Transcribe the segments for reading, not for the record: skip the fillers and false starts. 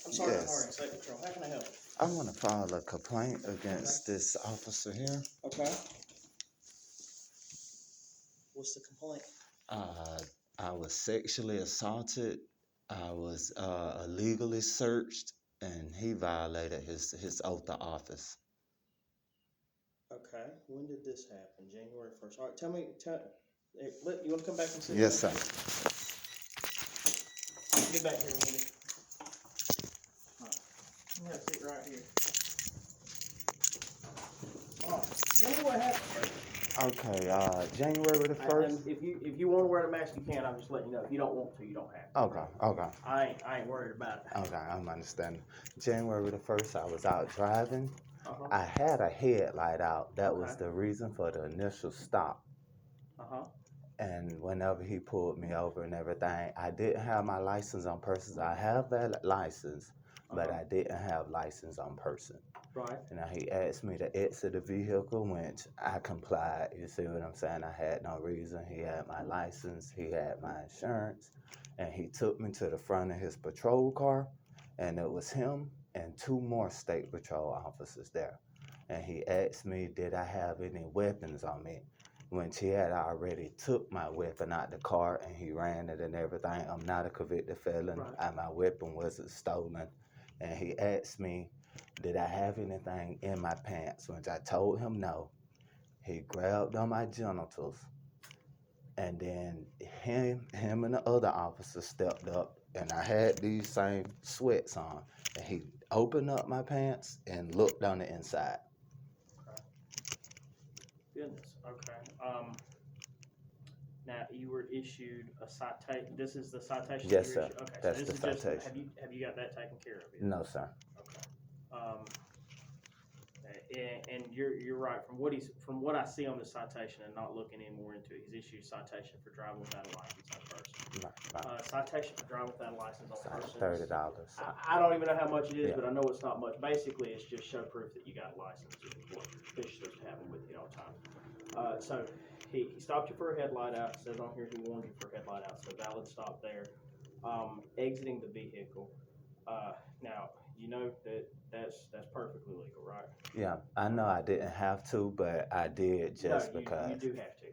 I'm Sergeant Harding, Yes, State Patrol. How can I help? I want to file a complaint against this officer here. Okay. What's the complaint? Uh, I was sexually assaulted. I was illegally searched, and he violated his oath of office. Okay. When did this happen? January 1st. All right. You want to come back and sit Yes, down? sir. Get back here, Wendy. All right. You have to sit right here. All right. Tell me what happened. Okay, January the 1st. And if you want to wear the mask, you can. I'm just letting you know. If you don't want to, you don't have to. Okay. I ain't worried about it. Okay, I'm understanding. January the 1st, I was out driving. Uh-huh. I had a headlight out. That was Okay. the reason for the initial stop. Uh-huh. And whenever he pulled me over and everything, I didn't have my license on person. I have that license, but I didn't have license on person. Right. And now he asked me to exit the vehicle, which I complied. You see what I'm saying? I had no reason. He had my license, he had my insurance, and he took me to the front of his patrol car, and it was him and two more state patrol officers there. And he asked me, did I have any weapons on me? When he had already took my weapon out the car and he ran it and everything. I'm not a convicted felon. Right. My weapon wasn't stolen. And he asked me, did I have anything in my pants? When I told him no, he grabbed on my genitals, and then him and the other officer stepped up, and I had these same sweats on, and he opened up my pants and looked on the inside. Goodness. Okay. Now you were issued a citation. This is the citation. Yes, you sir. Issued? Okay. That's so the this is citation. just. Have you got that taken care of yet? No, sir. Okay. And you're right. From what I see on the citation and not looking any more into it, he's issued a citation for driving without a license on person. Right. Citation for driving without a license on person. $30. I don't even know how much it is, Yeah. but I know it's not much. Basically, it's just show proof that you got a license. Is what officially supposed to happen with you all the time. So he stopped you for a headlight out. It says on here he warned you for a headlight out. So valid stop there. Exiting the vehicle. Now you know that's perfectly legal, right? Yeah, I know I didn't have to, but I did just because. You do have to.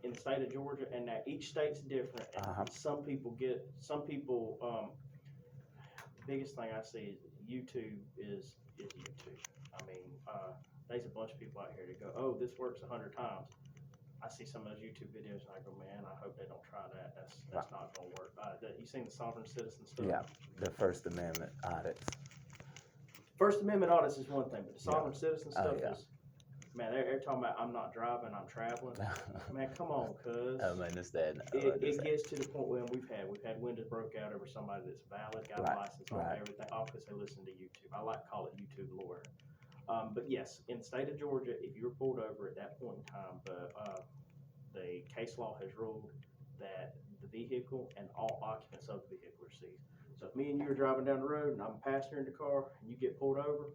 In the state of Georgia, and now each state's different. And some people. Biggest thing I see is YouTube is YouTube. I mean, there's a bunch of people out here that go, "Oh, this works 100 times." I see some of those YouTube videos and I go, "Man, I hope they don't try that. That's not gonna work." You seen the sovereign citizen stuff? Yeah, the First Amendment audits. First Amendment audits is one thing, but the sovereign citizen stuff yeah. is, man, they're talking about I'm not driving, I'm traveling. Man, come on, cuz. I understand. It gets to the point where we've had windows broke out over somebody that's valid, got a license on everything, all because they listen to YouTube. I like to call it YouTube lawyer. But yes, in the state of Georgia, if you were pulled over at that point in time, the case law has ruled that the vehicle and all occupants of the vehicle are seized. So if me and you are driving down the road and I'm a passenger in the car and you get pulled over,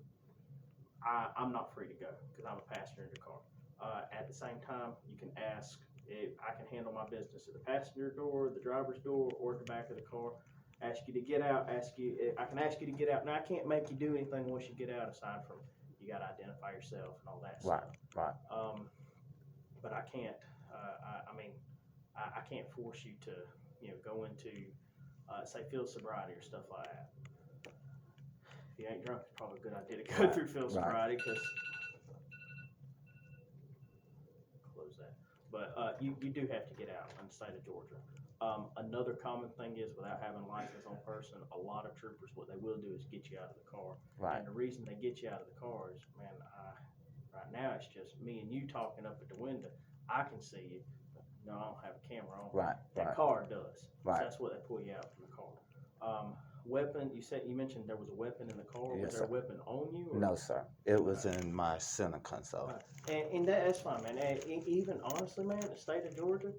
I'm not free to go because I'm a passenger in the car. At the same time, you can ask if I can handle my business at the passenger door, the driver's door, or at the back of the car. Ask you to get out. I can ask you to get out. Now I can't make you do anything once you get out, aside from you got to identify yourself and all that stuff. Right. But I can't. I can't force you to, go into, say, field sobriety or stuff like that. If you ain't drunk, it's probably a good idea to go through field sobriety because close that. But you do have to get out in the state of Georgia. Another common thing is without having a license on person, a lot of troopers, what they will do is get you out of the car. Right. And the reason they get you out of the car is, man, right now it's just me and you talking up at the window. I can see you. No, I don't have a camera on. That car does. Right. So that's what they pull you out from the car. Weapon, you mentioned there was a weapon in the car. Yes, was there a weapon on you? Or? No, sir. It was in my center console. And that's fine, man. And even honestly, man, the state of Georgia,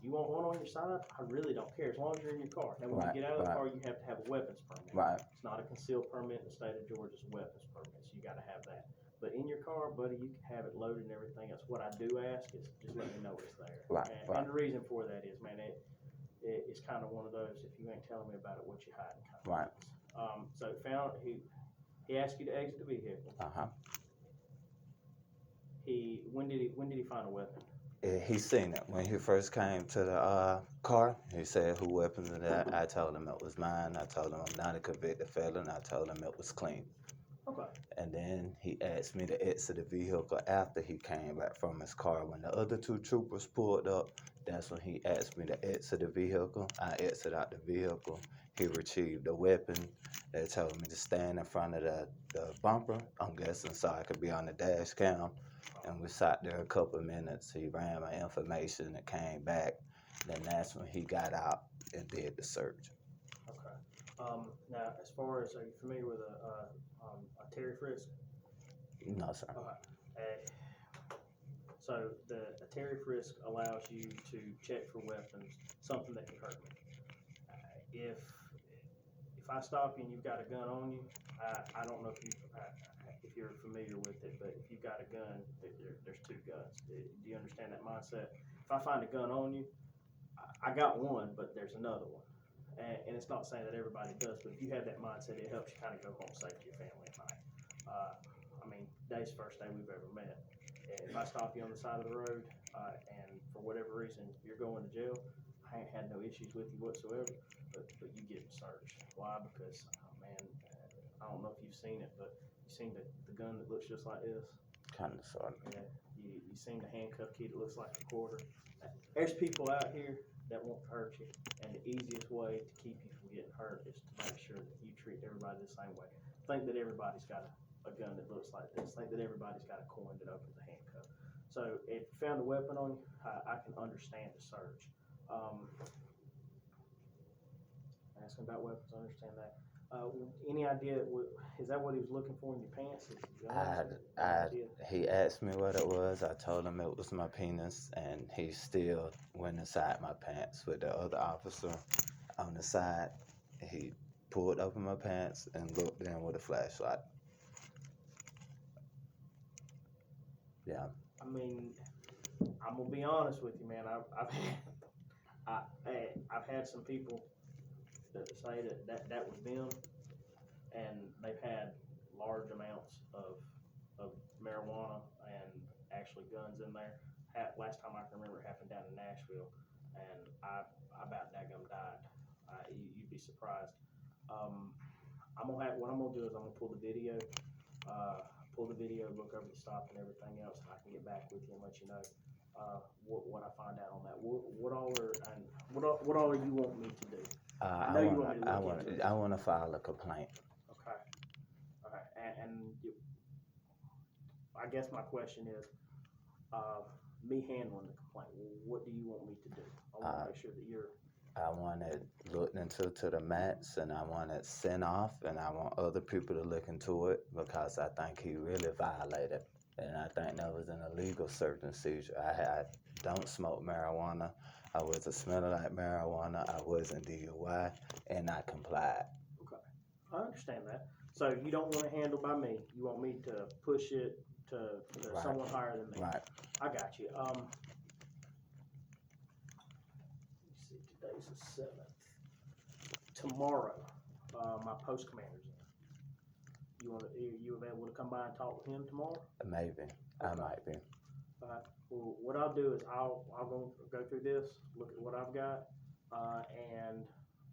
you want one on your side? I really don't care as long as you're in your car. Now, when you get out of the car, you have to have a weapons permit. Right. It's not a concealed permit in the state of Georgia. It's a weapons permit, so you got to have that. But in your car, buddy, you can have it loaded and everything else. What I do ask is just let me know it's there. Right. And the reason for that is, man, it's kind of one of those, if you ain't ain't telling me about it, what you hiding? Kind of Right. things. So he asked you to exit the vehicle. Uh-huh. When did he find a weapon? He seen it when he first came to the car. He said, "Who weapon is that?" I told him it was mine. I told him I'm not a convicted felon. I told him it was clean. Okay. And then he asked me to exit the vehicle after he came back from his car. When the other two troopers pulled up, that's when he asked me to exit the vehicle. I exited out the vehicle. He retrieved the weapon. They told me to stand in front of the bumper, I'm guessing, so I could be on the dash cam. And we sat there a couple of minutes. He ran my information and came back. Then that's when he got out and did the search. Okay. Now, as far as, are you familiar with a Terry frisk? No, sir. So a Terry frisk allows you to check for weapons, something that can hurt me. If I stop you and you've got a gun on you, I don't know if you're familiar with it, but if you've got a gun, there's two guns. Do you understand that mindset? If I find a gun on you, I got one, but there's another one. And it's not saying that everybody does, but if you have that mindset, it helps you kind of go home safe to your family at night. I mean, today's the first day we've ever met. If I stop you on the side of the road, and for whatever reason you're going to jail, I ain't had no issues with you whatsoever, but you get searched. Why? Because, man, I don't know if you've seen it, but you seen the gun that looks just like this? Kind of, sort of. Yeah. You seen the handcuff key that looks like a quarter? There's people out here that won't hurt you, and the easiest way to keep you from getting hurt is to make sure that you treat everybody the same way. Think that everybody's got a gun that looks like this. Think that everybody's got a coin that opens a handcuff. So if you found a weapon on you, I can understand the search. Asking about weapons, I understand that. Any idea, is that what he was looking for in your pants? He asked me what it was. I told him it was my penis, and he still went inside my pants with the other officer on the side. He pulled open my pants and looked in with a flashlight. Yeah. I mean, I'm gonna be honest with you, man. I've had some people that say that was them, and they've had large amounts of marijuana and actually guns in there. Last time I can remember it happened down in Nashville, and I about daggum died. You'd be surprised. What I'm gonna do is I'm gonna pull the video, look over the stop and everything else, and I can get back with you and let you know what I find out on that. What all you want me to do? I want to file a complaint. Okay. All right. And I guess my question is, me handling the complaint. What do you want me to do? I want to make sure that I want it looked into to the max, and I want it sent off, and I want other people to look into it because I think he really violated. And I think that was an illegal search and seizure. I don't smoke marijuana. I wasn't smelling like marijuana. I wasn't DUI, and I complied. Okay, I understand that. So you don't want it handled by me. You want me to push it to Right. someone higher than me. Right. I got you. Let me see. Today's the 7th. Tomorrow, my post commander's in. You available to come by and talk with him tomorrow? Maybe. I might be. Well, what I'll do is I'll go through this, look at what I've got, and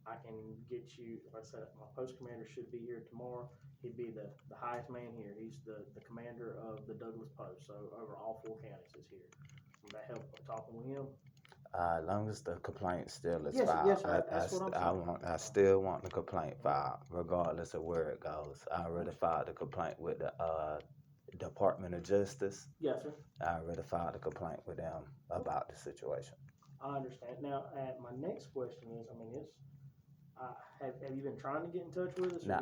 I can get you. Like I said, my post commander should be here tomorrow. He'd be the highest man here. He's the commander of the Douglas Post, so over all 4 counties is here. Would that help talking with him? As long as the complaint still is Yes, filed, yes, that's what I'm saying. I still want the complaint filed, regardless of where it goes. I already filed the complaint with the Department of Justice. Yes, sir. I already filed a complaint with them about the situation. I understand. Now, my next question is, have you been trying to get in touch with us? Now,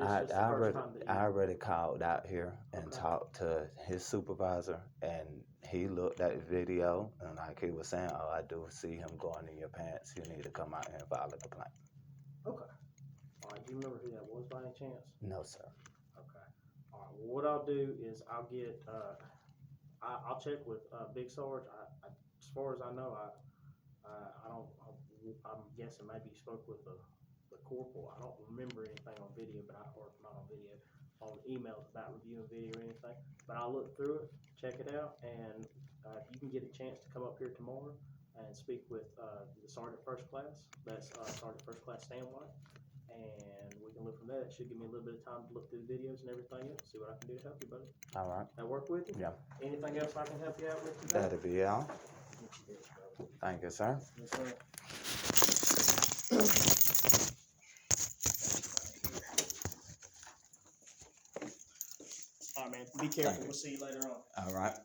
I already called out here and talked to his supervisor, and he looked at the video, and like he was saying, "Oh, I do see him going in your pants. You need to come out here and file a complaint." Okay. All right. Do you remember who that was by any chance? No, sir. Okay. All right. Well, what I'll do is I'll get I'll check with Big Sarge. As far as I know, I'm guessing maybe you spoke with the corporal, I don't remember anything on video, but or not on video, on emails about reviewing video or anything. But I'll look through it, check it out, and if you can get a chance to come up here tomorrow and speak with the Sergeant First Class, that's Sergeant First Class Stan White, and we can look from there. That should give me a little bit of time to look through the videos and everything else, see what I can do to help you, buddy. All right. That work with you? Yeah. Anything else I can help you out with today? That'll be all. Thank you, sir. Yes, sir. All right, man. Be careful. We'll see you later on. All right.